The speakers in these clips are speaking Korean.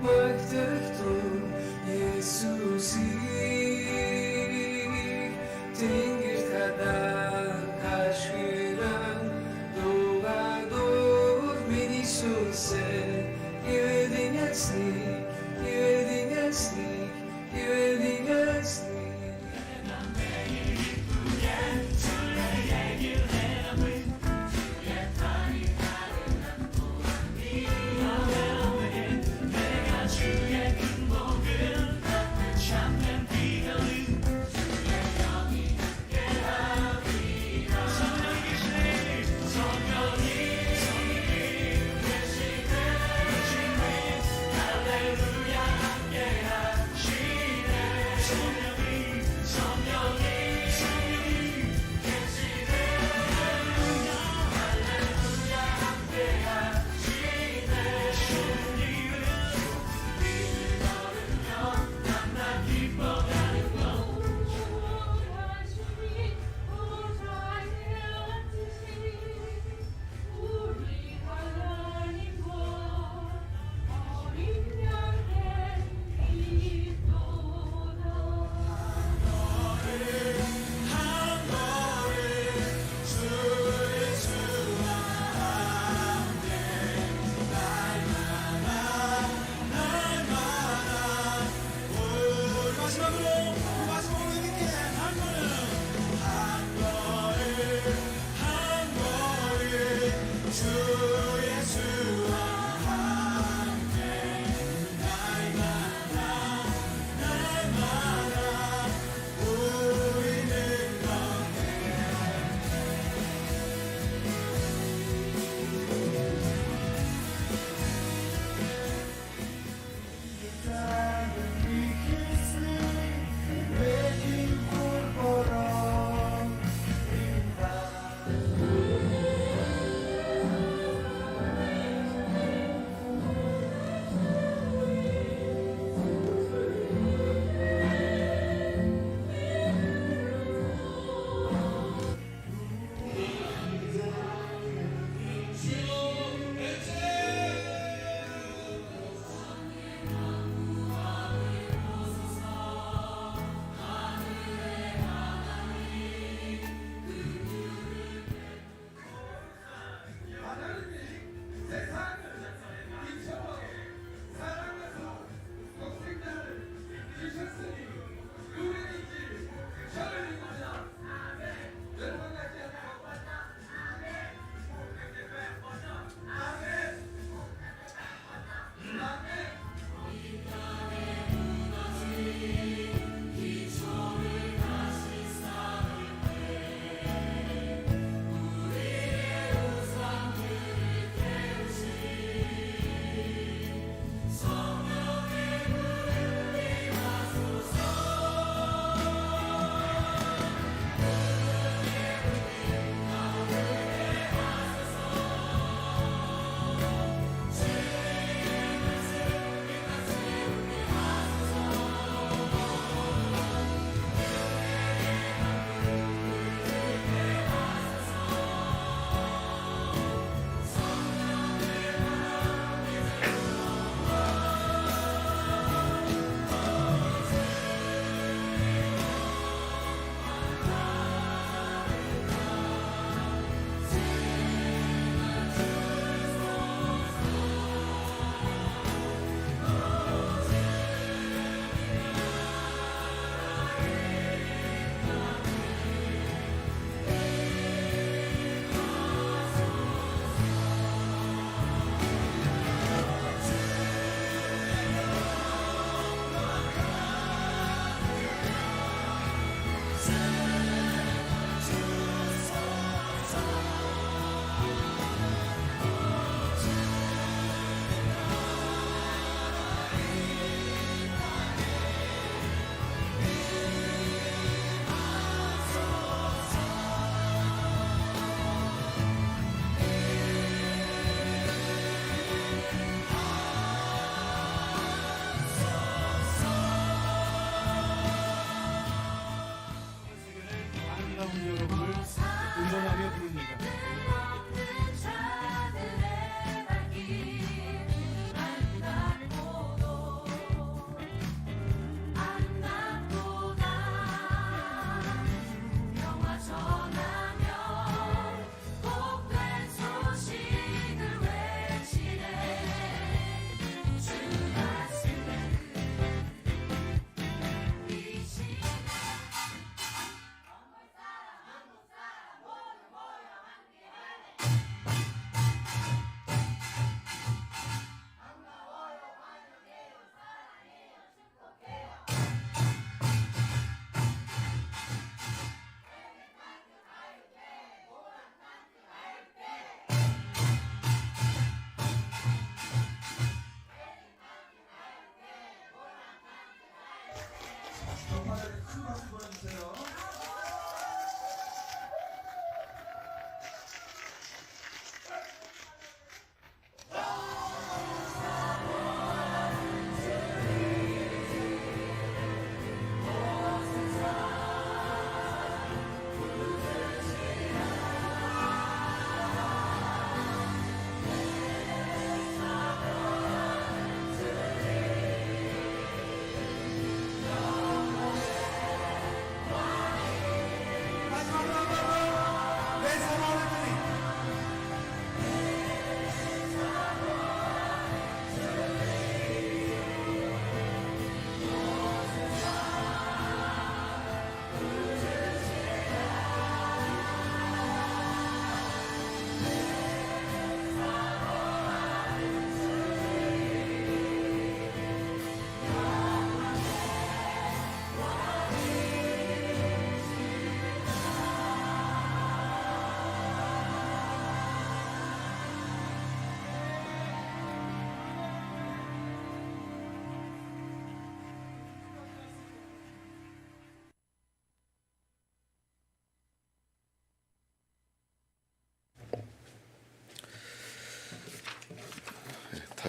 machtig du, Jesus tingir tada kashkiran doador mini sose yedin esnik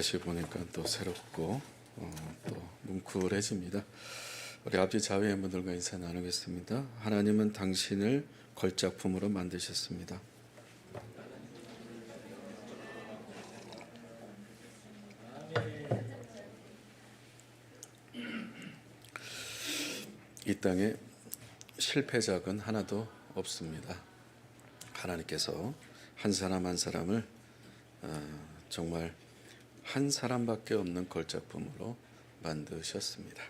다시 보니까 또 새롭고 또 뭉클해집니다. 우리 아버지 자비의 분들과 인사 나누겠습니다. 하나님은 당신을 걸작품으로 만드셨습니다. 이 땅에 실패작은 하나도 없습니다. 하나님께서 한 사람 한 사람을 정말 한 사람밖에 없는 걸작품으로 만드셨습니다.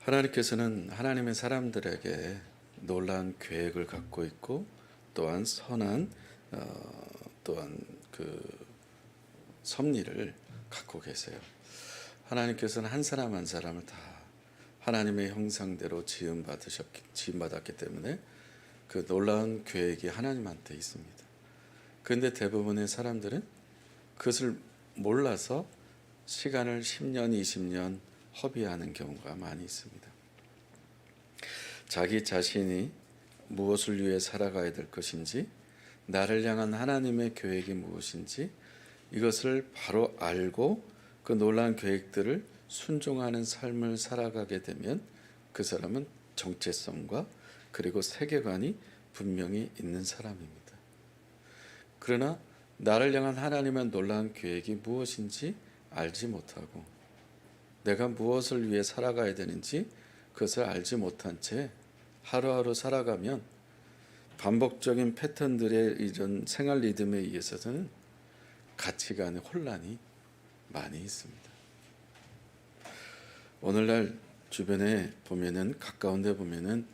하나님께서는 하나님의 사람들에게 놀라운 계획을 갖고 있고 또한 선한 또한 그 섭리를 갖고 계세요. 하나님께서는 한 사람 한 사람을 다 하나님의 형상대로 지음받았기 때문에 그 놀라운 계획이 하나님한테 있습니다. 그런데 대부분의 사람들은 그것을 몰라서 시간을 10년, 20년 허비하는 경우가 많이 있습니다. 자기 자신이 무엇을 위해 살아가야 될 것인지, 나를 향한 하나님의 계획이 무엇인지 이것을 바로 알고 그 놀라운 계획들을 순종하는 삶을 살아가게 되면 그 사람은 정체성과 그리고 세계관이 분명히 있는 사람입니다. 그러나 나를 향한 하나님의 놀라운 계획이 무엇인지 알지 못하고 내가 무엇을 위해 살아가야 되는지 그것을 알지 못한 채 하루하루 살아가면 반복적인 패턴들의 이런 생활 리듬에 의해서는 가치관의 혼란이 많이 있습니다. 오늘날 주변에 보면은 가까운 데 보면은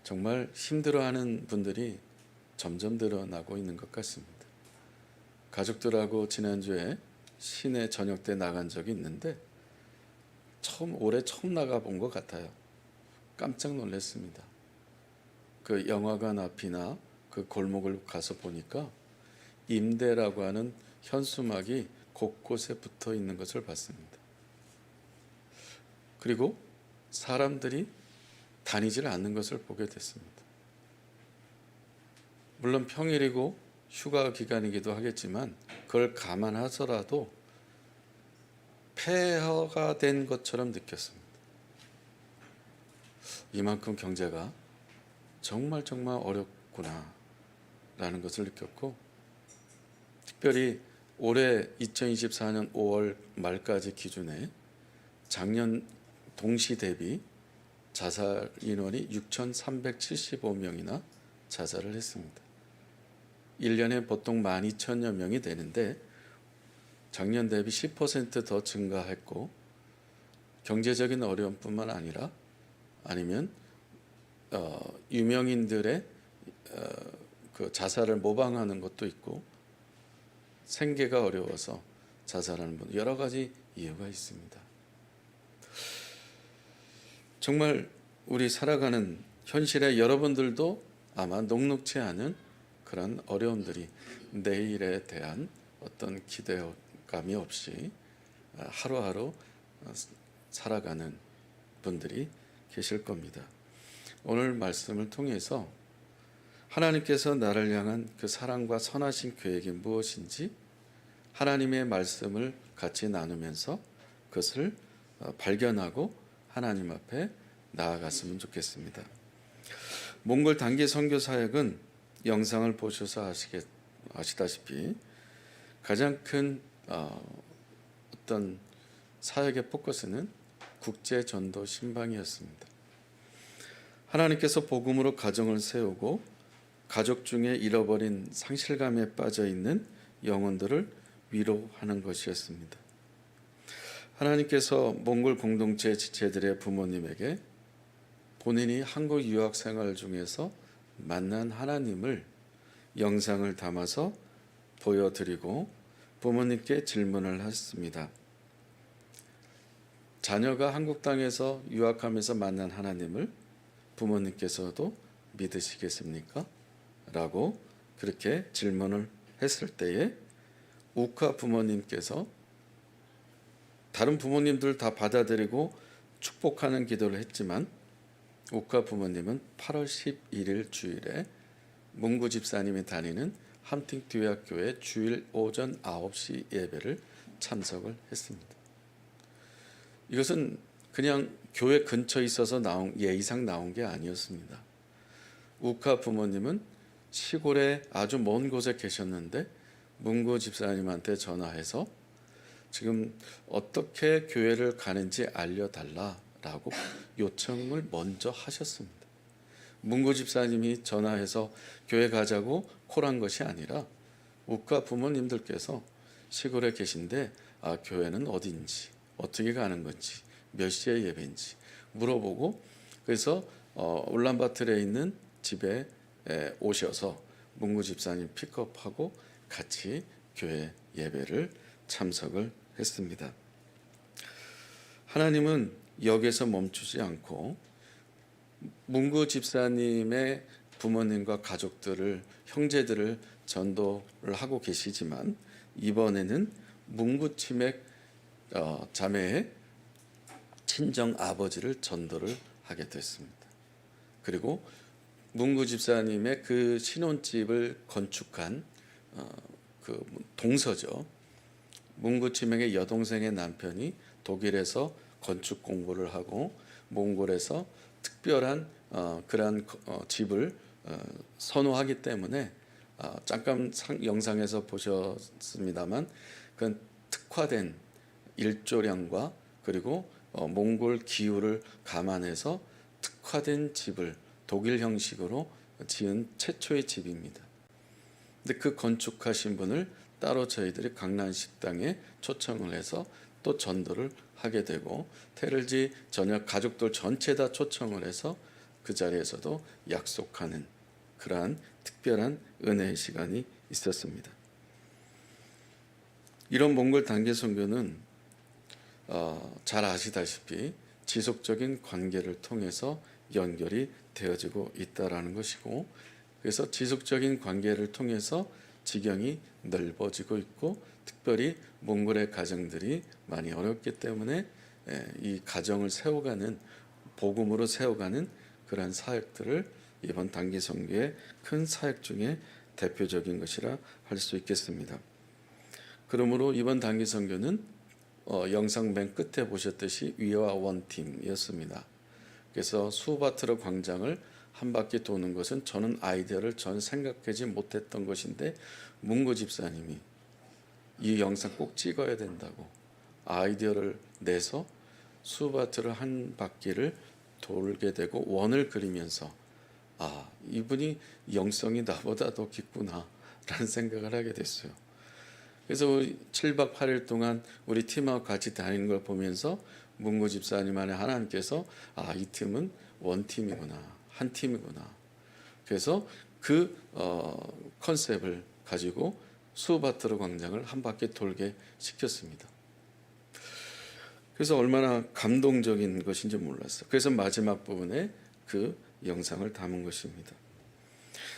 정말 힘들어하는 분들이 점점 늘어나고 있는 것 같습니다. 가족들하고 지난주에 시내 저녁 때 나간 적이 있는데 올해 처음 나가본 것 같아요. 깜짝 놀랐습니다. 그 영화관 앞이나 그 골목을 가서 보니까 임대라고 하는 현수막이 곳곳에 붙어 있는 것을 봤습니다. 그리고 사람들이 다니질 않는 것을 보게 됐습니다. 물론 평일이고 휴가 기간이기도 하겠지만 그걸 감안하더라도 폐허가 된 것처럼 느꼈습니다. 이만큼 경제가 정말 어렵구나 라는 것을 느꼈고, 특별히 올해 2024년 5월 말까지 기준에 작년 동시 대비 자살 인원이 6,375명이나 자살을 했습니다. 1년에 보통 12,000여 명이 되는데 작년 대비 10% 더 증가했고, 경제적인 어려움뿐만 아니라 아니면 유명인들의 그 자살을 모방하는 것도 있고 생계가 어려워서 자살하는 분, 여러 가지 이유가 있습니다. 정말 우리 살아가는 현실에 여러분들도 아마 녹록지 않은 그런 어려움들이, 내일에 대한 어떤 기대감이 없이 하루하루 살아가는 분들이 계실 겁니다. 오늘 말씀을 통해서 하나님께서 나를 향한 그 사랑과 선하신 계획이 무엇인지 하나님의 말씀을 같이 나누면서 그것을 발견하고 하나님 앞에 나아갔으면 좋겠습니다. 몽골 단기 선교 사역은 영상을 보셔서 아시다시피 가장 큰 어떤 사역의 포커스는 국제 전도 신방이었습니다. 하나님께서 복음으로 가정을 세우고 가족 중에 잃어버린 상실감에 빠져 있는 영혼들을 위로하는 것이었습니다. 하나님께서 몽골 공동체 지체들의 부모님에게 본인이 한국 유학 생활 중에서 만난 하나님을 영상을 담아서 보여드리고 부모님께 질문을 했습니다. 자녀가 한국 땅에서 유학하면서 만난 하나님을 부모님께서도 믿으시겠습니까? 라고 그렇게 질문을 했을 때에 우카 부모님께서 다른 부모님들 다 받아들이고 축복하는 기도를 했지만 우카 부모님은 8월 11일 주일에 문구 집사님이 다니는 함팅교회학교회 주일 오전 9시 예배를 참석을 했습니다. 이것은 그냥 교회 근처에 있어서 예의상 나온 게 아니었습니다. 우카 부모님은 시골에 아주 먼 곳에 계셨는데 문구 집사님한테 전화해서 지금 어떻게 교회를 가는지 알려달라라고 요청을 먼저 하셨습니다. 문구 집사님이 전화해서 교회 가자고 콜한 것이 아니라 우카 부모님들께서 시골에 계신데 교회는 어딘지 어떻게 가는 건지 몇 시에 예배인지 물어보고 그래서 울란바토르에 있는 집에 오셔서 문구 집사님 픽업하고 같이 교회 예배를 참석을 했습니다. 하나님은 여기서 멈추지 않고 문구 집사님의 부모님과 가족들을 형제들을 전도를 하고 계시지만 이번에는 문구 치맥 자매의 친정 아버지를 전도를 하게 됐습니다. 그리고 문구 집사님의 그 신혼집을 건축한 그 동서죠. 문구 치맥의 여동생의 남편이 독일에서 건축 공부를 하고 몽골에서 특별한 그러한 집을 선호하기 때문에 잠깐 영상에서 보셨습니다만 그 특화된 일조량과 그리고 몽골 기후를 감안해서 특화된 집을 독일 형식으로 지은 최초의 집입니다. 근데 그 건축하신 분을 따로 저희들이 강남식당에 초청을 해서 또 전도를 하게 되고 테를지 전역 가족들 전체 다 초청을 해서 그 자리에서도 약속하는 그러한 특별한 은혜의 시간이 있었습니다. 이런 몽골 단기 선교는 잘 아시다시피 지속적인 관계를 통해서 연결이 되어지고 있다라는 것이고 그래서 지속적인 관계를 통해서 지경이 넓어지고 있고 특별히 몽골의 가정들이 많이 어렵기 때문에 이 가정을 세워가는 복음으로 세워가는 그러한 사역들을 이번 단기 선교의 큰 사역 중에 대표적인 것이라 할 수 있겠습니다. 그러므로 이번 단기 선교는 영상 맨 끝에 보셨듯이 위와 원팀이었습니다. 그래서 수바트르 광장을 한 바퀴 도는 것은 저는 아이디어를 전 생각하지 못했던 것인데 문구 집사님이 이 영상 꼭 찍어야 된다고 아이디어를 내서 수바트르 한 바퀴를 돌게 되고 원을 그리면서 이분이 영성이 나보다 더 깊구나 라는 생각을 하게 됐어요. 그래서 7박 8일 동안 우리 팀하고 같이 다니는 걸 보면서 문구 집사님 안에 하나님께서 이 팀은 원팀이구나 한 팀이구나. 그래서 그 컨셉을 가지고 수바트르 광장을 한 바퀴 돌게 시켰습니다. 그래서 얼마나 감동적인 것인지 몰랐어요. 그래서 마지막 부분에 그 영상을 담은 것입니다.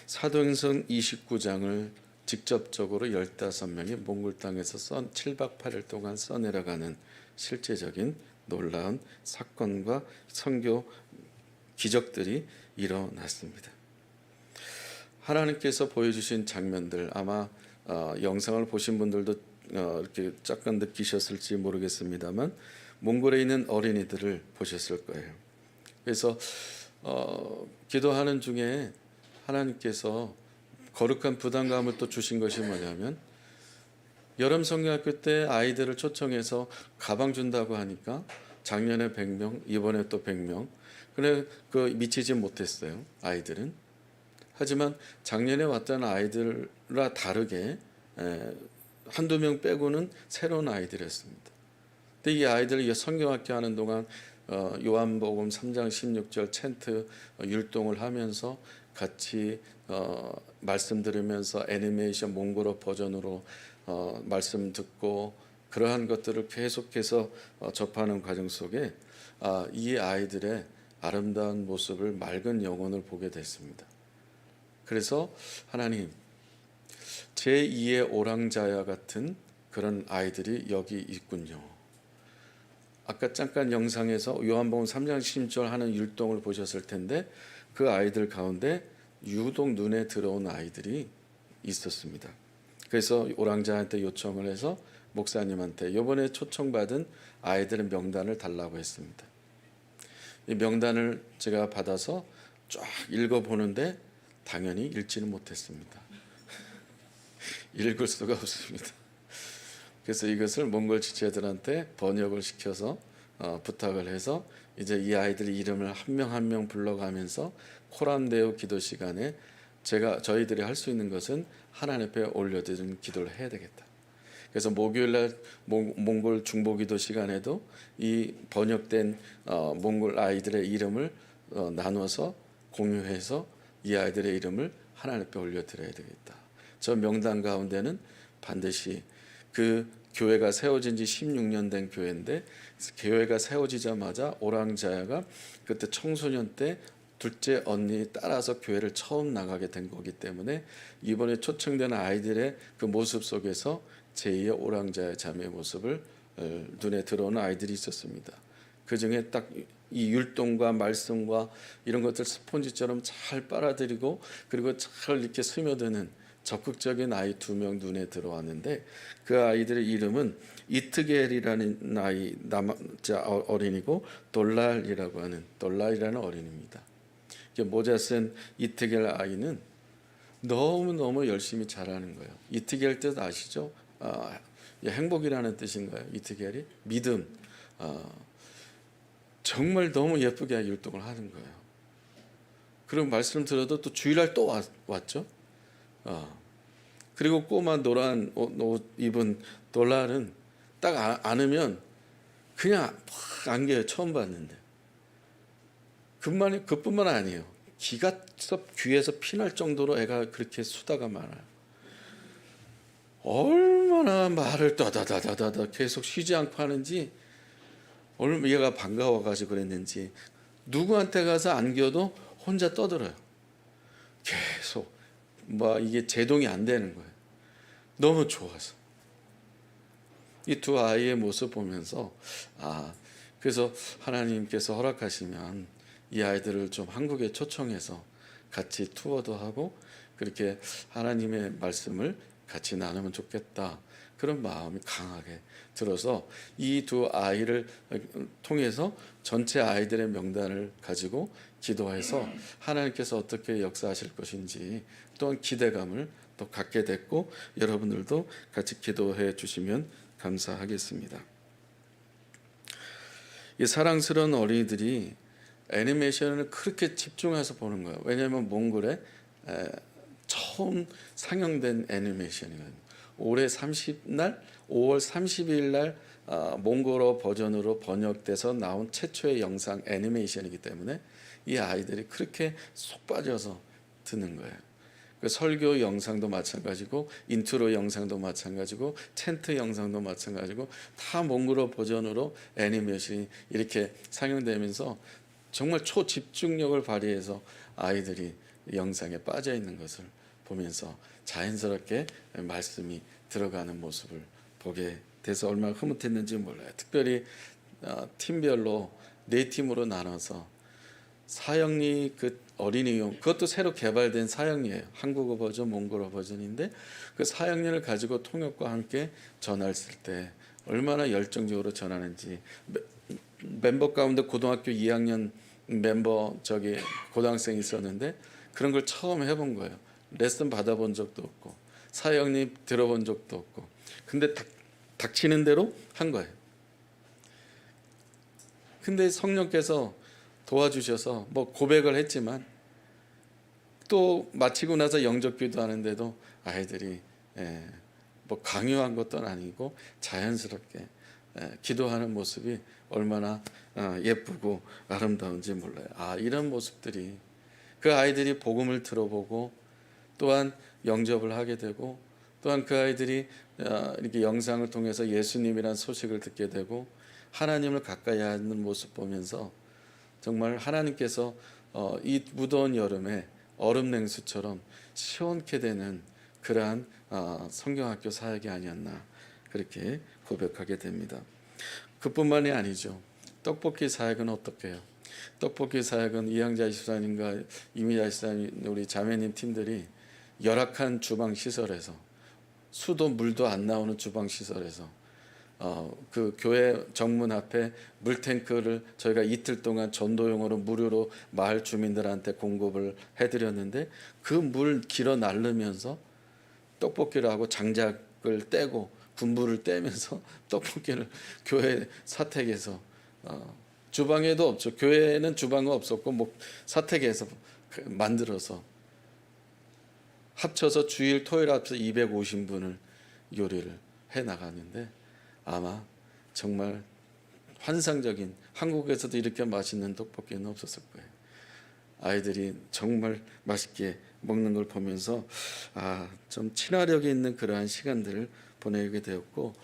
사도행전 29장을 직접적으로 15명이 몽골 땅에서 7박 8일 동안 써내려가는 실제적인 놀라운 사건과 선교 기적들이 일어났습니다. 하나님께서 보여주신 장면들 아마 영상을 보신 분들도 이렇게 잠깐 느끼셨을지 모르겠습니다만 몽골에 있는 어린이들을 보셨을 거예요. 그래서 기도하는 중에 하나님께서 거룩한 부담감을 또 주신 것이 뭐냐면 여름 성경학교 때 아이들을 초청해서 가방 준다고 하니까 작년에 100명, 이번에 또 100명. 그래 미치지 못했어요. 아이들은. 하지만 작년에 왔던 아이들과 다르게 한두 명 빼고는 새로운 아이들이었습니다. 근데 이 아이들이 성경학교 하는 동안 요한복음 3장 16절 챈트 율동을 하면서 같이 말씀 들으면서 애니메이션 몽골어 버전으로 말씀 듣고 그러한 것들을 계속해서 접하는 과정 속에 이 아이들의 아름다운 모습을 맑은 영혼을 보게 됐습니다. 그래서 하나님 제2의 오랑자야 같은 그런 아이들이 여기 있군요. 아까 잠깐 영상에서 요한복음 3장 16절 하는 율동을 보셨을 텐데 그 아이들 가운데 유독 눈에 들어온 아이들이 있었습니다. 그래서 오랑자한테 요청을 해서 목사님한테 이번에 초청받은 아이들의 명단을 달라고 했습니다. 이 명단을 제가 받아서 쫙 읽어보는데 당연히 읽지는 못했습니다. 읽을 수가 없습니다. 그래서 이것을 몽골 지체들한테 번역을 시켜서 부탁을 해서 이제 이 아이들의 이름을 한 명 한 명 불러가면서 코란데오 기도 시간에 저희들이 할 수 있는 것은 하나님 앞에 올려드리는 기도를 해야 되겠다. 그래서 목요일날 몽골 중보기도 시간에도 이 번역된 몽골 아이들의 이름을 나눠서 공유해서 이 아이들의 이름을 하나님 앞에 올려드려야 되겠다. 저 명단 가운데는 반드시 그 교회가 세워진 지 16년 된 교회인데, 교회가 세워지자마자 오랑자야가 그때 청소년 때 둘째 언니 따라서 교회를 처음 나가게 된 거기 때문에 이번에 초청된 아이들의 그 모습 속에서 제2의 오랑자야 자매의 모습을 눈에 들어오는 아이들이 있었습니다. 그 중에 딱 이 율동과 말씀과 이런 것들 스폰지처럼 잘 빨아들이고 그리고 잘 이렇게 스며드는 적극적인 아이 2명 눈에 들어왔는데, 그 아이들의 이름은 이트겔이라는 아이 남자 어린이고 돌랄이라고 하는 돌랄이라는 어린이입니다. 모자 쓴 이트겔 아이는 너무너무 열심히 잘하는 거예요. 이트겔 뜻 아시죠? 행복이라는 뜻인가요? 이트겔이 믿음. 정말 너무 예쁘게 율동을 하는 거예요. 그럼 말씀 들어도 또 주일날 또 왔죠. 그리고 꼬마 노란 옷 입은 돌랄은 딱 안으면 그냥 팍 안겨요. 처음 봤는데. 그뿐만 아니에요. 귀에서 피날 정도로 애가 그렇게 수다가 많아요. 얼마나 말을 따다다다다 계속 쉬지 않고 하는지, 얼마나 얘가 반가워가지고 그랬는지 누구한테 가서 안겨도 혼자 떠들어요. 계속 이게 제동이 안 되는 거예요. 너무 좋아서. 이 두 아이의 모습 보면서 그래서 하나님께서 허락하시면 이 아이들을 좀 한국에 초청해서 같이 투어도 하고 그렇게 하나님의 말씀을 같이 나누면 좋겠다. 그런 마음이 강하게 들어서 이 두 아이를 통해서 전체 아이들의 명단을 가지고 기도해서 하나님께서 어떻게 역사하실 것인지 또한 기대감을 또 갖게 됐고, 여러분들도 같이 기도해 주시면 감사하겠습니다. 이 사랑스러운 어린이들이 애니메이션을 그렇게 집중해서 보는 거예요. 왜냐하면 몽골에 처음 상영된 애니메이션이거든요. 올해 5월 30일 날 몽골어 버전으로 번역돼서 나온 최초의 영상 애니메이션이기 때문에 이 아이들이 그렇게 쏙 빠져서 듣는 거예요. 그 설교 영상도 마찬가지고 인트로 영상도 마찬가지고 챈트 영상도 마찬가지고 다 몽골어 버전으로 애니메이션이 이렇게 상영되면서 정말 초집중력을 발휘해서 아이들이 영상에 빠져 있는 것을 보면서 자연스럽게 말씀이 들어가는 모습을 보게 돼서 얼마나 흐뭇했는지 몰라요. 특별히 팀별로 4팀으로 나눠서 사형리 그 어린이용, 그것도 새로 개발된 사형리예요. 한국어 버전, 몽골어 버전인데 그 사형리를 가지고 통역과 함께 전했을 때 얼마나 열정적으로 전하는지. 멤버 가운데 고등학교 2학년 멤버 고등학생이 있었는데 그런 걸 처음 해본 거예요. 레슨 받아본 적도 없고 사형리 들어본 적도 없고, 근데 닥치는 대로 한 거예요. 근데 성령께서 도와주셔서 고백을 했지만 또 마치고 나서 영접기도 하는데도 아이들이 강요한 것도 아니고 자연스럽게 기도하는 모습이 얼마나 예쁘고 아름다운지 몰라요. 이런 모습들이 그 아이들이 복음을 들어보고 또한 영접을 하게 되고 또한 그 아이들이 이렇게 영상을 통해서 예수님이란 소식을 듣게 되고 하나님을 가까이 하는 모습 보면서 정말 하나님께서 이 무더운 여름에 얼음 냉수처럼 시원케 되는 그러한 성경학교 사역이 아니었나 그렇게 고백하게 됩니다. 그뿐만이 아니죠. 떡볶이 사역은 어떻게 해요? 떡볶이 사역은 이양자 집사님과 이미자 집사님 우리 자매님 팀들이 열악한 주방 시설에서 수도 물도 안 나오는 주방 시설에서 그 교회 정문 앞에 물탱크를 저희가 이틀 동안 전도용으로 무료로 마을 주민들한테 공급을 해드렸는데 그 물 길어 나르면서 떡볶이를 하고 장작을 떼고 군부를 떼면서 떡볶이를 교회 사택에서 주방에도 없죠. 교회는 주방은 없었고 뭐 사택에서 만들어서 합쳐서 주일 토요일 합쳐서 250분을 요리를 해 나가는데 아마 정말 환상적인 한국에서도 이렇게 맛있는 떡볶이는 없었을 거예요. 아이들이 정말 맛있게 먹는 걸 보면서 좀 친화력이 있는 그러한 시간들을 보내게 되었고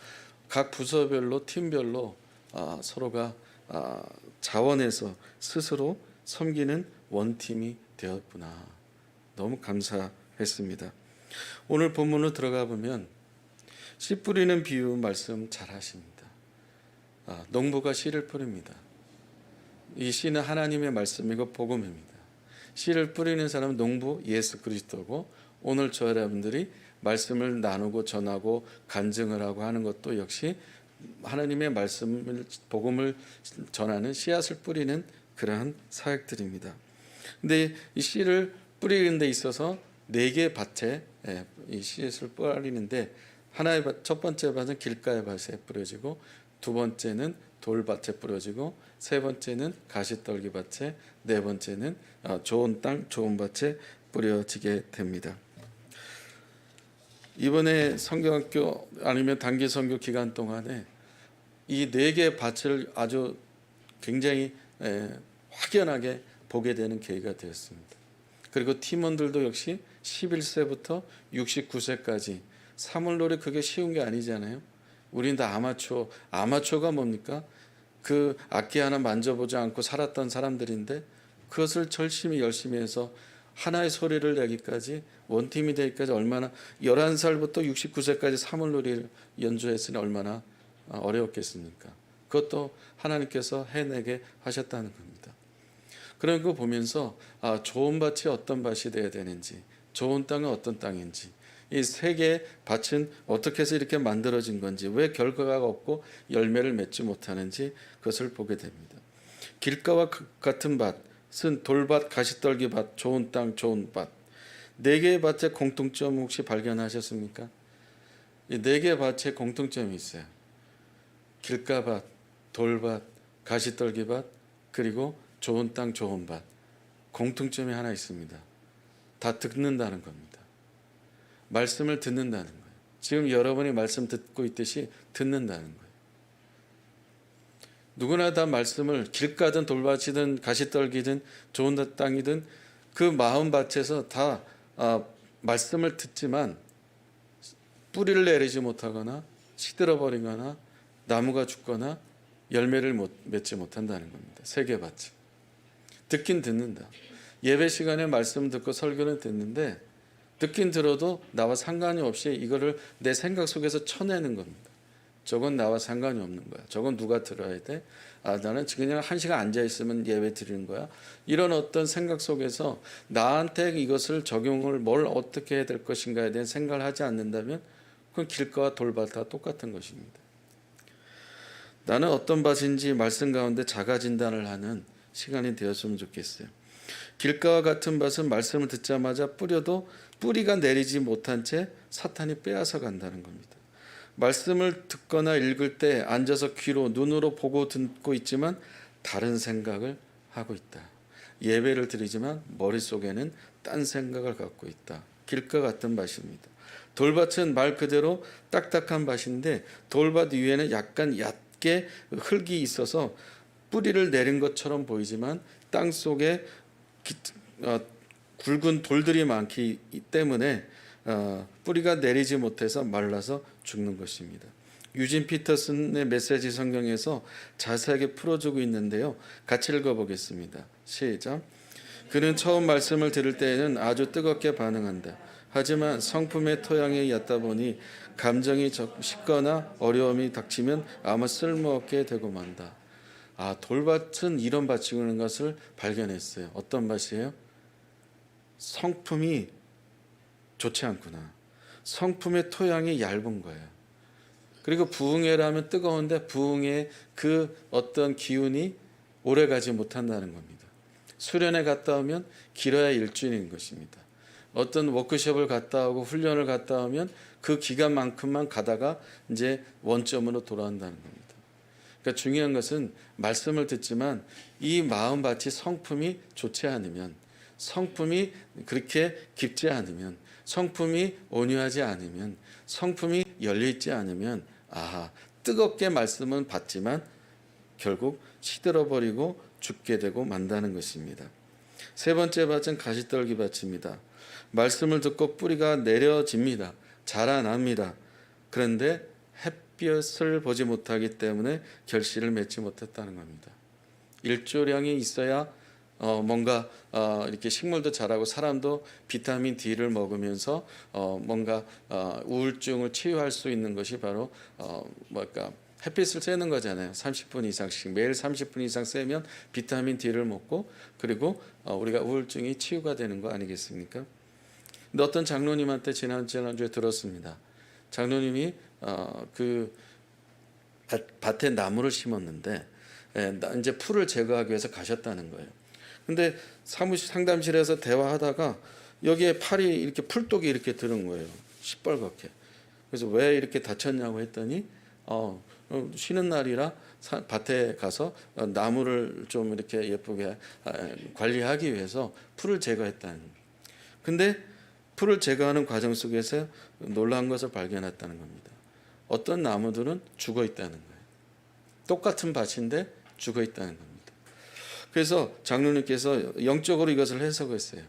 각 부서별로 팀별로 서로가 자원해서 스스로 섬기는 원팀이 되었구나. 너무 감사했습니다. 오늘 본문으로 들어가 보면 씨 뿌리는 비유 말씀 잘 하십니다. 농부가 씨를 뿌립니다. 이 씨는 하나님의 말씀이고 복음입니다. 씨를 뿌리는 사람은 농부 예수 그리스도고 오늘 저 여러분들이 말씀을 나누고 전하고 간증을 하고 하는 것도 역시 하나님의 말씀을 복음을 전하는 씨앗을 뿌리는 그러한 사역들입니다. 근데 이 씨를 뿌리는 데 있어서 4개의 밭에 이 씨앗을 뿌리는데 하나의 첫 번째 밭은 길가의 밭에 뿌려지고 두 번째는 돌밭에 뿌려지고 세 번째는 가시떨기 밭에 네 번째는 좋은 땅 좋은 밭에 뿌려지게 됩니다. 이번에 성경학교 아니면 단기 선교 기간 동안에 이 4개의 밭을 아주 굉장히 확연하게 보게 되는 계기가 되었습니다. 그리고 팀원들도 역시 11세부터 69세까지 사물놀이 그게 쉬운 게 아니잖아요. 우린 다 아마추어가 뭡니까? 그 악기 하나 만져보지 않고 살았던 사람들인데 그것을 열심히 해서 하나의 소리를 내기까지 원팀이 되기까지 얼마나 11살부터 69세까지 사물놀이를 연주했으니 얼마나 어려웠겠습니까? 그것도 하나님께서 해내게 하셨다는 겁니다. 그런 거 보면서 좋은 밭이 어떤 밭이 되어야 되는지 좋은 땅은 어떤 땅인지 이 3개의 밭은 어떻게 해서 이렇게 만들어진 건지 왜 결과가 없고 열매를 맺지 못하는지 그것을 보게 됩니다. 길가와 같은 밭은 돌밭, 가시떨기밭, 좋은 땅, 좋은 밭 4개의 밭의 공통점 혹시 발견하셨습니까? 이 4개의 밭에 공통점이 있어요. 길가밭, 돌밭, 가시떨기밭 그리고 좋은 땅, 좋은 밭 공통점이 하나 있습니다. 다 듣는다는 겁니다. 말씀을 듣는다는 거예요. 지금 여러분이 말씀 듣고 있듯이 듣는다는 거예요. 누구나 다 말씀을 길가든 돌밭이든 가시떨기든 좋은 땅이든 그 마음밭에서 다 말씀을 듣지만 뿌리를 내리지 못하거나 시들어버리거나 나무가 죽거나 열매를 맺지 못한다는 겁니다. 3개 밭이. 듣긴 듣는다. 예배 시간에 말씀 듣고 설교는 듣는데 듣긴 들어도 나와 상관이 없이 이거를 내 생각 속에서 쳐내는 겁니다. 저건 나와 상관이 없는 거야. 저건 누가 들어야 돼? 나는 그냥 1시간 앉아있으면 예배 드리는 거야. 이런 어떤 생각 속에서 나한테 이것을 적용을 뭘 어떻게 해야 될 것인가에 대한 생각을 하지 않는다면 그건 길가와 돌밭과 똑같은 것입니다. 나는 어떤 밭인지 말씀 가운데 자가 진단을 하는 시간이 되었으면 좋겠어요. 길가와 같은 밭은 말씀을 듣자마자 뿌려도 뿌리가 내리지 못한 채 사탄이 빼앗아 간다는 겁니다. 말씀을 듣거나 읽을 때 앉아서 귀로 눈으로 보고 듣고 있지만 다른 생각을 하고 있다. 예배를 드리지만 머릿속에는 딴 생각을 갖고 있다. 길가 같은 밭입니다. 돌밭은 말 그대로 딱딱한 밭인데 돌밭 위에는 약간 얕게 흙이 있어서 뿌리를 내린 것처럼 보이지만 땅 속에 굵은 돌들이 많기 때문에 뿌리가 내리지 못해서 말라서 죽는 것입니다. 유진 피터슨의 메시지 성경에서 자세하게 풀어주고 있는데요. 같이 읽어보겠습니다. 시작. 그는 처음 말씀을 들을 때에는 아주 뜨겁게 반응한다. 하지만 성품의 토양에 얕다 보니 감정이 식거나 어려움이 닥치면 아무 쓸모없게 되고 만다. 돌밭은 이런 밭이라는 것을 발견했어요. 어떤 밭이에요? 성품이 좋지 않구나. 성품의 토양이 얇은 거예요. 그리고 부흥회라면 뜨거운데 부흥회 그 어떤 기운이 오래가지 못한다는 겁니다. 수련회 갔다 오면 길어야 일주일인 것입니다. 어떤 워크숍을 갔다 오고 훈련을 갔다 오면 그 기간만큼만 가다가 이제 원점으로 돌아온다는 겁니다. 그러니까 중요한 것은 말씀을 듣지만 이 마음밭이 성품이 좋지 않으면, 성품이 그렇게 깊지 않으면, 성품이 온유하지 않으면, 성품이 열려있지 않으면 뜨겁게 말씀은 받지만 결국 시들어버리고 죽게 되고 만다는 것입니다. 세 번째 밭은 가시떨기 밭입니다. 말씀을 듣고 뿌리가 내려집니다. 자라납니다. 그런데 햇볕을 보지 못하기 때문에 결실을 맺지 못했다는 겁니다. 일조량이 있어야 뭔가 이렇게 식물도 자라고 사람도 비타민 D를 먹으면서 뭔가 우울증을 치유할 수 있는 것이 바로 햇빛을 쐬는 거잖아요. 30분 이상씩 매일 30분 이상 쐬면 비타민 D를 먹고 그리고 우리가 우울증이 치유가 되는 거 아니겠습니까? 근데 어떤 장로님한테 지난주에 들었습니다. 장로님이 그 밭에 나무를 심었는데 이제 풀을 제거하기 위해서 가셨다는 거예요. 근데 사무실 상담실에서 대화하다가 여기에 팔이 이렇게 풀독이 이렇게 들은 거예요. 시뻘겋게. 그래서 왜 이렇게 다쳤냐고 했더니 쉬는 날이라 밭에 가서 나무를 좀 이렇게 예쁘게 관리하기 위해서 풀을 제거했다는. 근데 풀을 제거하는 과정 속에서 놀라운 것을 발견했다는 겁니다. 어떤 나무들은 죽어 있다는 거예요. 똑같은 밭인데 죽어 있다는 겁니다. 그래서 장로님께서 영적으로 이것을 해석했어요.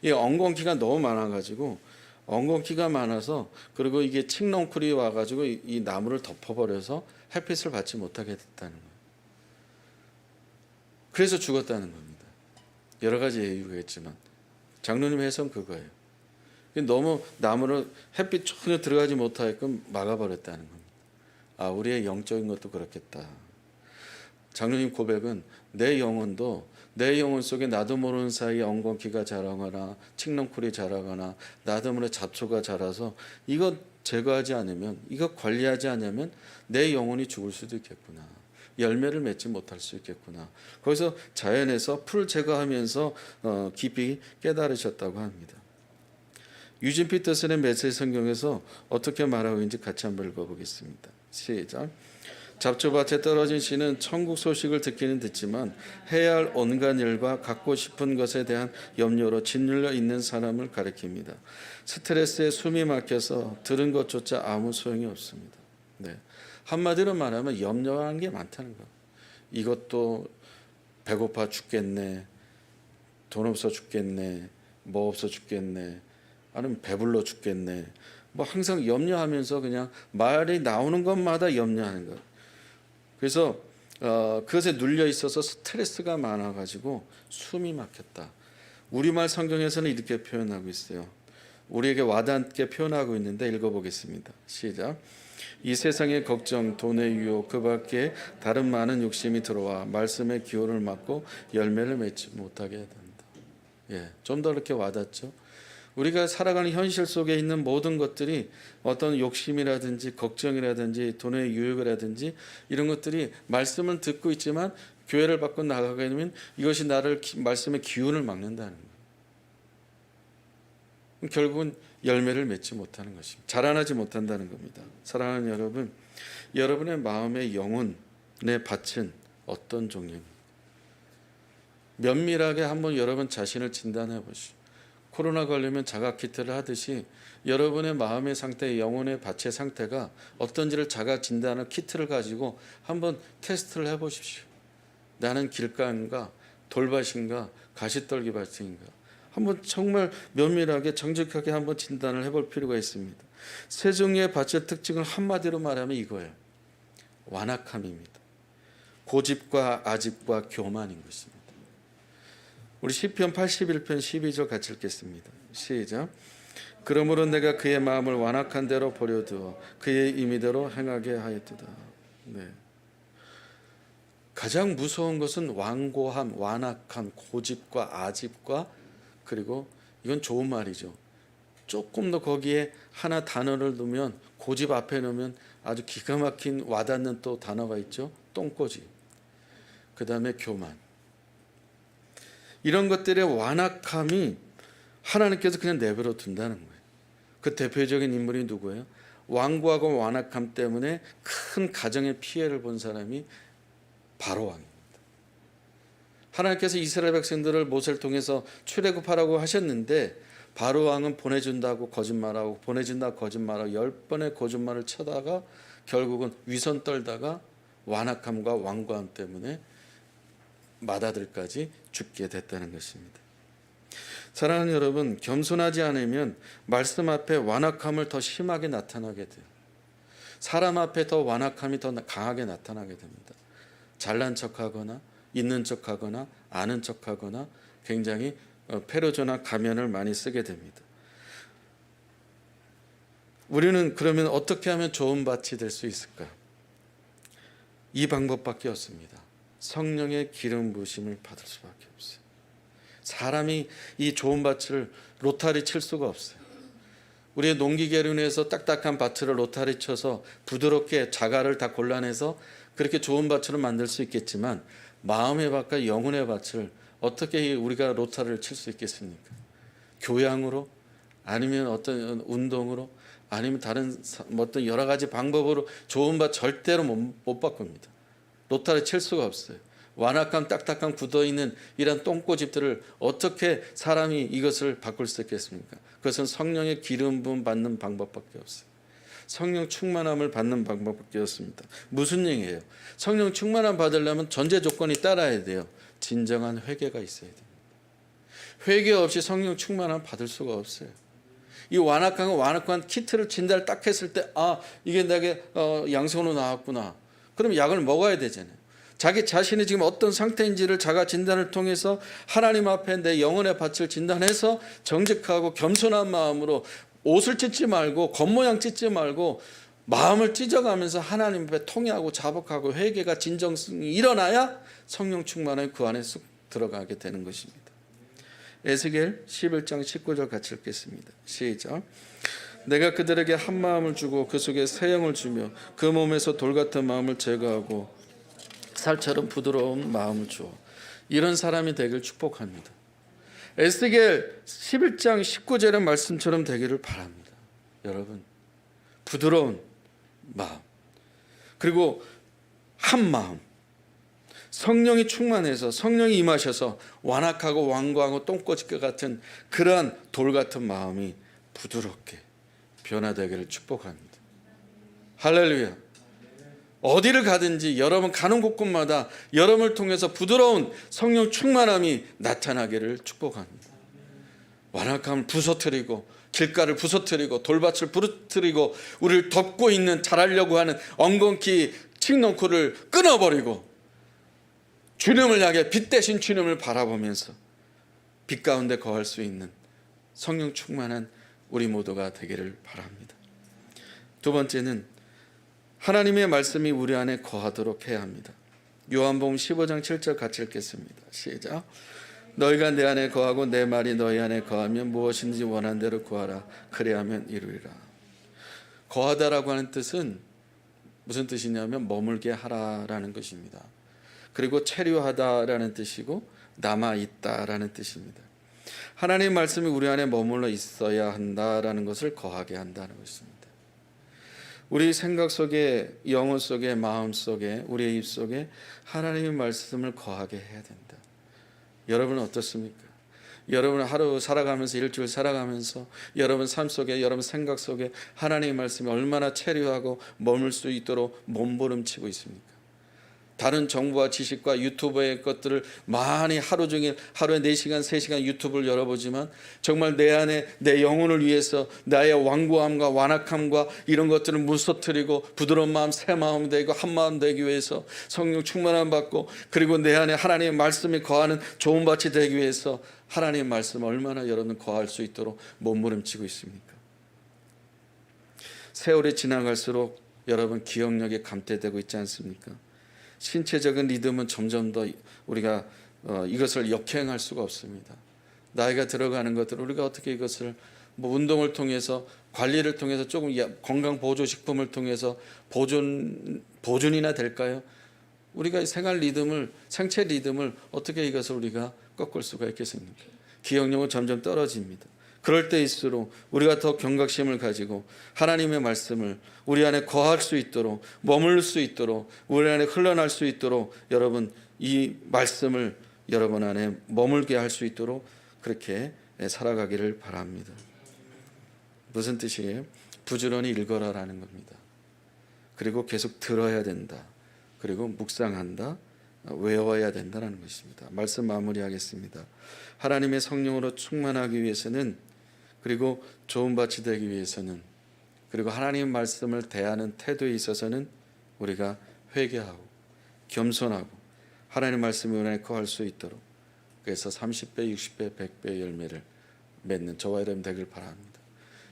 이 엉겅퀴가 너무 많아가지고 엉겅퀴가 많아서 그리고 이게 칡넝쿨이 와가지고 이 나무를 덮어버려서 햇빛을 받지 못하게 됐다는 거예요. 그래서 죽었다는 겁니다. 여러 가지 이유가 있지만 장로님 해석은 그거예요. 너무 나무를 햇빛 전혀 들어가지 못하게끔 막아버렸다는 겁니다. 우리의 영적인 것도 그렇겠다. 장로님 고백은 내 영혼도 내 영혼 속에 나도 모르는 사이에 엉겅퀴가 자라거나 칡넝쿨이 자라거나 나도 모르는 잡초가 자라서 이거 제거하지 않으면, 이거 관리하지 않으면 내 영혼이 죽을 수도 있겠구나. 열매를 맺지 못할 수 있겠구나. 거기서 자연에서 풀 제거하면서 깊이 깨달으셨다고 합니다. 유진 피터슨의 메시지 성경에서 어떻게 말하고 있는지 같이 한번 읽어보겠습니다. 시작. 잡초밭에 떨어진 씨는 천국 소식을 듣기는 듣지만 해야 할 온갖 일과 갖고 싶은 것에 대한 염려로 짓눌려 있는 사람을 가리킵니다. 스트레스에 숨이 막혀서 들은 것조차 아무 소용이 없습니다. 네. 한마디로 말하면 염려하는 게 많다는 거. 이것도 배고파 죽겠네, 돈 없어 죽겠네, 뭐 없어 죽겠네, 아니면 배불러 죽겠네. 뭐 항상 염려하면서 그냥 말이 나오는 것마다 염려하는 것. 그래서 그것에 눌려 있어서 스트레스가 많아가지고 숨이 막혔다. 우리말 성경에서는 이렇게 표현하고 있어요. 우리에게 와닿게 표현하고 있는데 읽어보겠습니다. 시작. 이 세상의 걱정, 돈의 유혹, 그 밖에 다른 많은 욕심이 들어와 말씀의 기호를 막고 열매를 맺지 못하게 된다. 좀 더 이렇게 와닿죠. 우리가 살아가는 현실 속에 있는 모든 것들이 어떤 욕심이라든지 걱정이라든지 돈의 유혹이라든지 이런 것들이 말씀을 듣고 있지만 교회를 밖으로 나가게 되면 이것이 나를 말씀의 기운을 막는다는 거예요. 결국은 열매를 맺지 못하는 것입니다. 자라나지 못한다는 겁니다. 사랑하는 여러분, 여러분의 마음의 영혼의 밭은 어떤 종류입니까? 면밀하게 한번 여러분 자신을 진단해 보시오. 코로나 걸리면 자가 키트를 하듯이 여러분의 마음의 상태, 영혼의 밭의 상태가 어떤지를 자가 진단을 키트를 가지고 한번 테스트를 해보십시오. 나는 길가인가, 돌밭인가, 가시떨기 밭인가. 한번 정말 면밀하게 정직하게 한번 진단을 해볼 필요가 있습니다. 세 종류의 밭의 특징을 한마디로 말하면 이거예요. 완악함입니다. 고집과 아집과 교만인 것입니다. 우리 시편 81편 12절 같이 읽겠습니다. 시작. 그러므로 내가 그의 마음을 완악한 대로 버려두어 그의 임의대로 행하게 하였도다. 네. 가장 무서운 것은 완고함, 완악함, 고집과 아집과 그리고 이건 좋은 말이죠. 조금 더 거기에 하나 단어를 넣으면 고집 앞에 넣으면 아주 기가 막힌 와닿는 또 단어가 있죠. 똥꼬집. 그 다음에 교만. 이런 것들의 완악함이 하나님께서 그냥 내버려 둔다는 거예요. 그 대표적인 인물이 누구예요? 완고하고 완악함 때문에 큰 가정의 피해를 본 사람이 바로 왕입니다. 하나님께서 이스라엘 백성들을 모세를 통해서 출애굽하라고 하셨는데 바로 왕은 보내준다고 거짓말하고 보내준다고 거짓말하고 10번의 거짓말을 쳐다가 결국은 위선 떨다가 완악함과 완고함 때문에 맏아들까지 죽게 됐다는 것입니다. 사랑하는 여러분, 겸손하지 않으면 말씀 앞에 완악함을 더 심하게 나타나게 돼요. 사람 앞에 더 완악함이 더 강하게 나타나게 됩니다. 잘난 척하거나 있는 척하거나 아는 척하거나 굉장히 페르조나 가면을 많이 쓰게 됩니다. 우리는 그러면 어떻게 하면 좋은 밭이 될 수 있을까? 이 방법밖에 없습니다. 성령의 기름 부으심을 받을 수밖에 없어요. 사람이 이 좋은 밭을 로타리 칠 수가 없어요. 우리의 농기계로 인해서 딱딱한 밭을 로타리 쳐서 부드럽게 자갈을 다 골라내서 그렇게 좋은 밭으로 만들 수 있겠지만 마음의 밭과 영혼의 밭을 어떻게 우리가 로타리를 칠 수 있겠습니까? 교양으로 아니면 어떤 운동으로 아니면 다른 어떤 여러 가지 방법으로 좋은 밭 절대로 못 바꿉니다. 로타리 칠 수가 없어요. 완악함 딱딱함 굳어있는 이런 똥꼬집들을 어떻게 사람이 이것을 바꿀 수 있겠습니까? 그것은 성령의 기름 부음 받는 방법밖에 없어요. 성령 충만함을 받는 방법밖에 없습니다. 무슨 얘기예요? 성령 충만함 받으려면 전제 조건이 따라야 돼요. 진정한 회개가 있어야 됩니다. 회개 없이 성령 충만함 받을 수가 없어요. 이 완악한 키트를 진단을 딱 했을 때 이게 내게 양성으로 나왔구나. 그럼 약을 먹어야 되잖아요. 자기 자신이 지금 어떤 상태인지를 자가 진단을 통해서 하나님 앞에 내 영혼의 밭을 진단해서 정직하고 겸손한 마음으로 옷을 찢지 말고 겉모양 찢지 말고 마음을 찢어가면서 하나님 앞에 통회하고 자복하고 회개가 진정성이 일어나야 성령 충만함이 그 안에 쑥 들어가게 되는 것입니다. 에스겔 11장 19절 같이 읽겠습니다. 시작. 내가 그들에게 한 마음을 주고 그 속에 새 영을 주며 그 몸에서 돌 같은 마음을 제거하고 살처럼 부드러운 마음을 주어 이런 사람이 되길 축복합니다. 에스겔 11장 19절의 말씀처럼 되기를 바랍니다. 여러분, 부드러운 마음 그리고 한 마음, 성령이 충만해서 성령이 임하셔서 완악하고 완고하고 똥꼬집과 같은 그러한 돌 같은 마음이 부드럽게 변화되기를 축복합니다. 할렐루야. 어디를 가든지 여러분 가는 곳곳마다 여러분을 통해서 부드러운 성령 충만함이 나타나기를 축복합니다. 완악함을 부서뜨리고 길가를 부서뜨리고 돌밭을 부서뜨리고 우리를 덮고 있는 자라려고 하는 엉겅퀴 칡넝쿨을 끊어버리고 주님을 향해 빛 대신 주님을 바라보면서 빛 가운데 거할 수 있는 성령 충만한 우리 모두가 되기를 바랍니다. 두 번째는 하나님의 말씀이 우리 안에 거하도록 해야 합니다. 요한복음 15장 7절 같이 읽겠습니다. 시작. 너희가 내 안에 거하고 내 말이 너희 안에 거하면 무엇인지 원한 대로 구하라. 그리하면 이루리라. 거하다라고 하는 뜻은 무슨 뜻이냐면 머물게 하라라는 것입니다. 그리고 체류하다라는 뜻이고 남아있다라는 뜻입니다. 하나님의 말씀이 우리 안에 머물러 있어야 한다라는 것을 거하게 한다는 것입니다. 우리 생각 속에, 영혼 속에, 마음 속에, 우리의 입 속에 하나님의 말씀을 거하게 해야 된다. 여러분은 어떻습니까? 여러분 하루 살아가면서 일주일 살아가면서 여러분 삶 속에 여러분 생각 속에 하나님의 말씀이 얼마나 체류하고 머물 수 있도록 몸부림치고 있습니까? 다른 정보와 지식과 유튜브의 것들을 많이 하루 종일 하루에 4시간 3시간 유튜브를 열어보지만 정말 내 안에 내 영혼을 위해서 나의 완고함과 완악함과 이런 것들을 무서뜨리고 부드러운 마음 새 마음 되고 한 마음 되기 위해서 성령 충만함 받고 그리고 내 안에 하나님의 말씀이 거하는 좋은 밭이 되기 위해서 하나님의 말씀을 얼마나 여러분 거할 수 있도록 몸부림치고 있습니까? 세월이 지나갈수록 여러분 기억력이 감퇴되고 있지 않습니까? 신체적인 리듬은 점점 더 우리가 이것을 역행할 수가 없습니다. 나이가 들어가는 것들 우리가 어떻게 이것을 뭐 운동을 통해서 관리를 통해서 조금 건강 보조 식품을 통해서 보존이나 될까요? 우리가 생활 리듬을 생체 리듬을 어떻게 이것을 우리가 꺾을 수가 있겠습니까? 기억력은 점점 떨어집니다. 그럴 때일수록 우리가 더 경각심을 가지고 하나님의 말씀을 우리 안에 거할 수 있도록 머물 수 있도록 우리 안에 흘러날 수 있도록 여러분 이 말씀을 여러분 안에 머물게 할 수 있도록 그렇게 살아가기를 바랍니다. 무슨 뜻이에요? 부지런히 읽어라라는 겁니다. 그리고 계속 들어야 된다. 그리고 묵상한다. 외워야 된다는 것입니다. 말씀 마무리하겠습니다. 하나님의 성령으로 충만하기 위해서는 그리고 좋은 밭이 되기 위해서는 그리고 하나님 말씀을 대하는 태도에 있어서는 우리가 회개하고 겸손하고 하나님 말씀에 은혜 거할 수 있도록 그래서 30배, 60배, 100배의 열매를 맺는 저와 여러분 되길 바랍니다.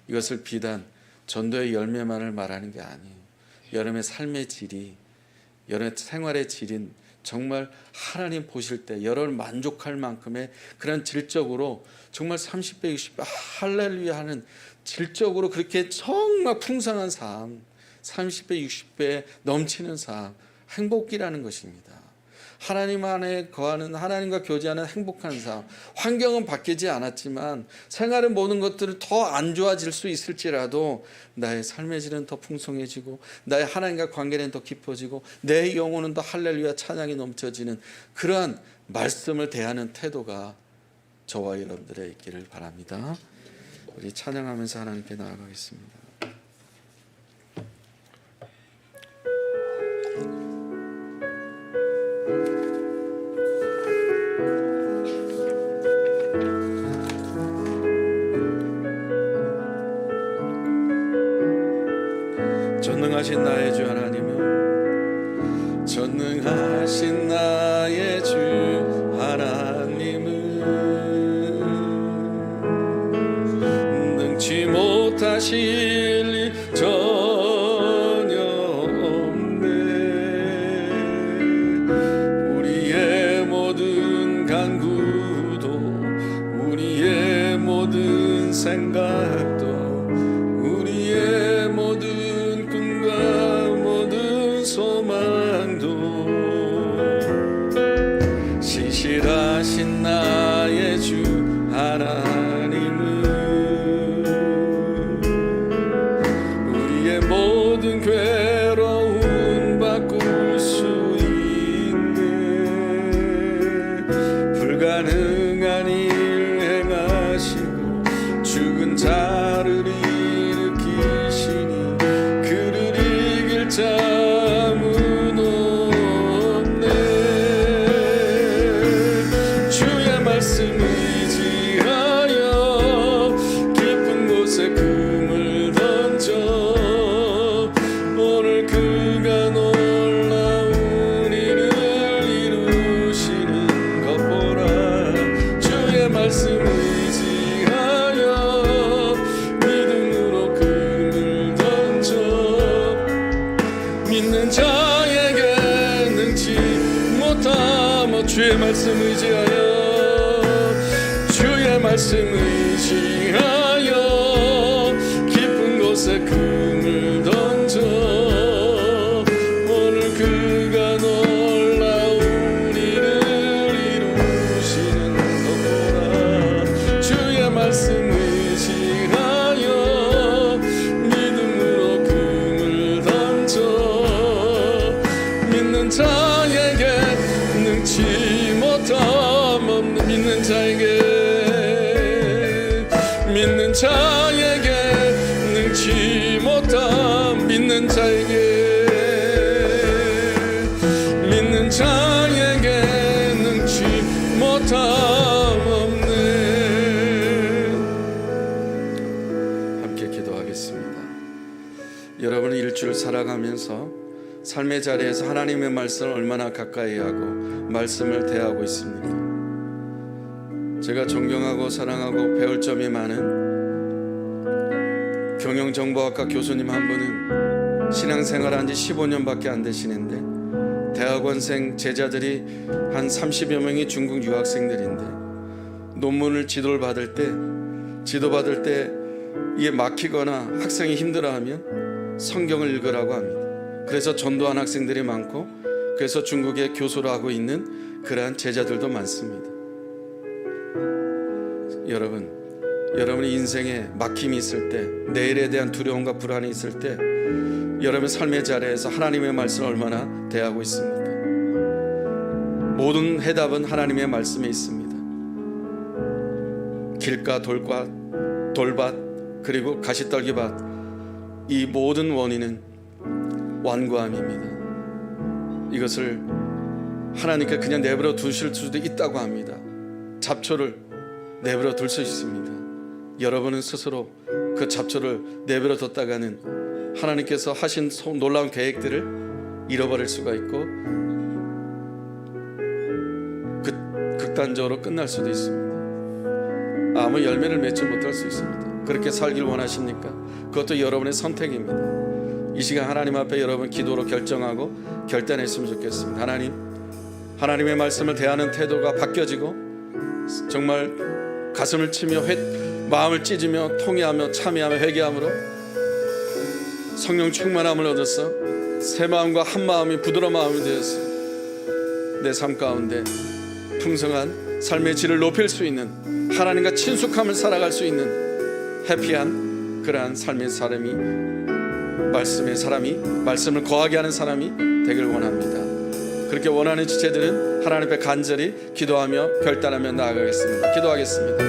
이것을 비단 전도의 열매만을 말하는 게 아니에요. 여러분의 삶의 질이 여러분의 생활의 질인 정말 하나님 보실 때 여러분 만족할 만큼의 그런 질적으로 정말 30배, 60배 할렐루야 하는 질적으로 그렇게 정말 풍성한 삶 30배, 60배 넘치는 삶 행복이라는 것입니다. 하나님 안에 거하는 하나님과 교제하는 행복한 삶 환경은 바뀌지 않았지만 생활의 모든 것들은 더 안 좋아질 수 있을지라도 나의 삶의 질은 더 풍성해지고 나의 하나님과 관계는 더 깊어지고 내 영혼은 더 할렐루야 찬양이 넘쳐지는 그러한 말씀을 대하는 태도가 저와 여러분들의 있기를 바랍니다. 우리 찬양하면서 하나님께 나아가겠습니다. 전능하신 나의 주 하나님은 전능하신 나의 주 하나님은 능치 못하실 일 전혀 없네. 우리의 모든 간구도 우리의 모든 생각도 우리의 모든 소망도 신실하신 나의 주 하나님은 우리의 모든 괴로움 바꿀 수 있네. 불가능한 일 행하시고 죽은 자를 일으키시니 그를 이길 자 주의 말씀 의지하여 주의 말씀 의지하여 깊은 곳에 금을 던져 오늘 그가 놀라운 일을 이루시는 것보다 주의 말씀 의지하여 믿음으로 금을 던져 믿는 자에게 능치 못함없는 믿는 자에게 능치 못함 믿는 자에게 능치 못함 없네. 함께 기도하겠습니다. 여러분은 일주일 살아가면서 삶의 자리에서 하나님의 말씀을 얼마나 가까이 하고 말씀을 대하고 있습니까? 제가 존경하고 사랑하고 배울 점이 많은 경영정보학과 교수님 한 분은 신앙생활한 지 15년밖에 안 되시는데 대학원생 제자들이 한 30여 명이 중국 유학생들인데 논문을 지도받을 때 이게 막히거나 학생이 힘들어하면 성경을 읽으라고 합니다. 그래서 전도한 학생들이 많고, 그래서 중국에 교수로 하고 있는 그러한 제자들도 많습니다. 여러분이 인생에 막힘이 있을 때, 내일에 대한 두려움과 불안이 있을 때, 여러분 삶의 자리에서 하나님의 말씀을 얼마나 대하고 있습니까? 모든 해답은 하나님의 말씀에 있습니다. 길가 돌밭 그리고 가시떨기밭, 이 모든 원인은 완고함입니다. 이것을 하나님께 그냥 내버려 두실 수도 있다고 합니다. 잡초를 내버려 둘 수 있습니다. 여러분은 스스로 그 잡초를 내버려 뒀다가는 하나님께서 하신 놀라운 계획들을 잃어버릴 수가 있고 극단적으로 끝날 수도 있습니다. 아무 열매를 맺지 못할 수 있습니다. 그렇게 살길 원하십니까? 그것도 여러분의 선택입니다. 이 시간 하나님 앞에 여러분 기도로 결정하고 결단했으면 좋겠습니다. 하나님의 말씀을 대하는 태도가 바뀌어지고, 정말 가슴을 치며 마음을 찢으며 통회하며 참회하며 회개함으로 성령 충만함을 얻어서 새 마음과 한 마음이 부드러운 마음이 되어서 내 삶 가운데 풍성한 삶의 질을 높일 수 있는, 하나님과 친숙함을 살아갈 수 있는 해피한 그러한 삶의 사람이, 말씀을 거하게 하는 사람이 되길 원합니다. 그렇게 원하는 지체들은 하나님 앞에 간절히 기도하며 결단하며 나아가겠습니다. 기도하겠습니다.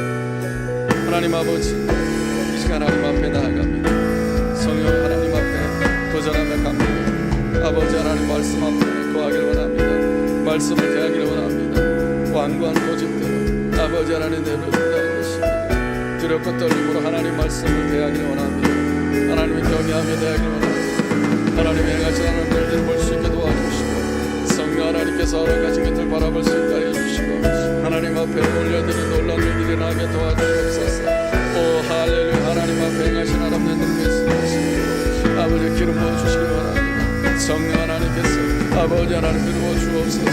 하나님 아버지, 이 시간 하나님 앞에 나아갑니다. 성령 하나님 앞에 도전하며 갑니다. 아버지 하나님 말씀 앞에 거하기를 원합니다. 말씀을 대하기를 원합니다. 완고한 고집대로 아버지 하나님 내버려둔다는 것입니다. 두렵고 떨림으로 하나님 말씀을 대하기를 원합니다. 하나님을 경외하며 대하기를 원합니다. 하나님의 행하신 하나님의 일들을 볼 수 있게 도와주시고, 성령 하나님께서 알아가신 것을 바라볼 수 있게 하여 주시고, 하나님 앞에 올려드리는 놀라운 일들이 나게 도와주옵소서. 오 할렐루야. 하나님 앞에 행하신 하나님의 일들을 말씀하시고 아버지 기름 부어주시기 바랍니다. 성령 하나님께서 아버지 하나님 기름 부어주옵소서.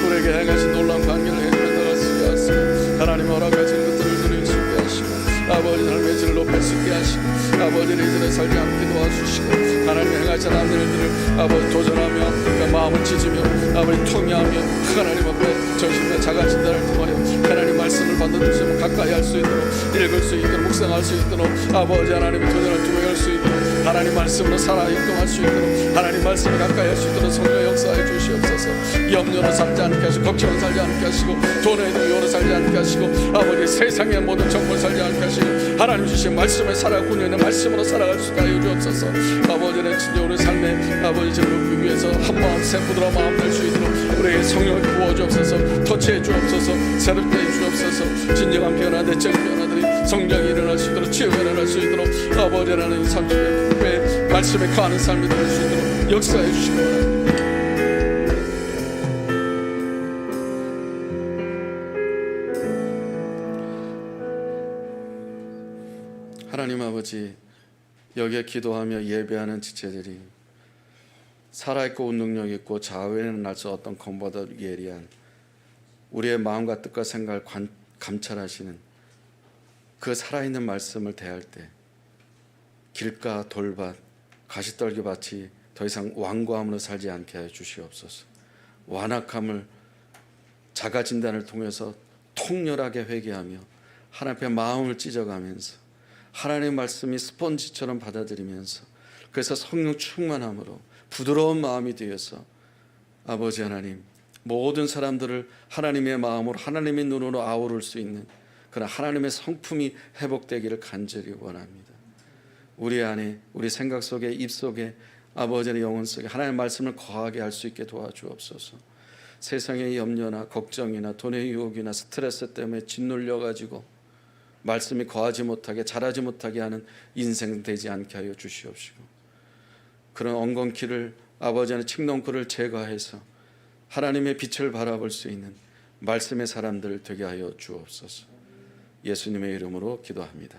우리에게 행하신 놀라운 관계를 해주며 들었으게 하시고, 하나님 허락하신 것들을 누릴 수 있게 하시고, 아버지 삶의 질을 높일 수 있게 하시고, 아버지를 이전에 살지 않게 도와주시고, 하나님 행하신 하나님의 일들을 아버지 도전하며 그 마음을 찢으며 아버지 통회하며 하나님 앞에 전심과 자가 진단을 통하여 하나님 말씀을 받아주시면 가까이 할 수 있도록, 읽을 수 있도록, 묵상할 수 있도록, 아버지 하나님의 도전을 투명할 수 있도록, 하나님 말씀으로 살아 행동할 수 있도록, 하나님 말씀을 가까이 할 수 있도록 성령 역사해 주시옵소서. 염려로 살지 않게 하시고, 걱정을 살지 않게 하시고, 돈에 두려워로 살지 않게 하시고, 아버지 세상의 모든 정보를 살지 않게 하시고, 하나님 주신 말씀에 살아가고 있는 말씀으로 살아갈 수 있게 하여 주옵소서. 아버지는 진짜 우리 삶의 아버지 지금 위해서 한마음 새 부드러운 마음 될 수 있도록 우리에게 성령을 부어 주옵소서. 터치해 주옵소서. 새롭게 해 주옵소서. 진정한 변화, 내적 변화들이 성장이 일어날 수 있도록, 치유가 일어날 수 있도록, 아버지 하나님 30배 말씀에 거하는 삶이 될 수 있도록 역사해 주시기 바랍니다. 하나님 아버지, 여기에 기도하며 예배하는 지체들이 살아있고 운능력 있고 좌우에는 날 수 없던 검보다 예리한 우리의 마음과 뜻과 생각을 감찰하시는 그 살아있는 말씀을 대할 때 길가 돌밭 가시떨기밭이 더 이상 완고함으로 살지 않게 하여 주시옵소서. 완악함을 자가진단을 통해서 통렬하게 회개하며 하나님 앞에 마음을 찢어가면서 하나님의 말씀이 스펀지처럼 받아들이면서, 그래서 성령 충만함으로 부드러운 마음이 되어서 아버지 하나님 모든 사람들을 하나님의 마음으로, 하나님의 눈으로 아우를 수 있는 그런 하나님의 성품이 회복되기를 간절히 원합니다. 우리 안에, 우리 생각 속에, 입 속에, 아버지의 영혼 속에 하나님의 말씀을 거하게 할 수 있게 도와주옵소서. 세상의 염려나 걱정이나 돈의 유혹이나 스트레스 때문에 짓눌려 가지고 말씀이 거하지 못하게, 자라지 못하게 하는 인생 되지 않게 하여 주시옵시고, 그런 엉겅퀴를, 아버지의 칡넝쿨을 제거해서 하나님의 빛을 바라볼 수 있는 말씀의 사람들 되게 하여 주옵소서. 예수님의 이름으로 기도합니다.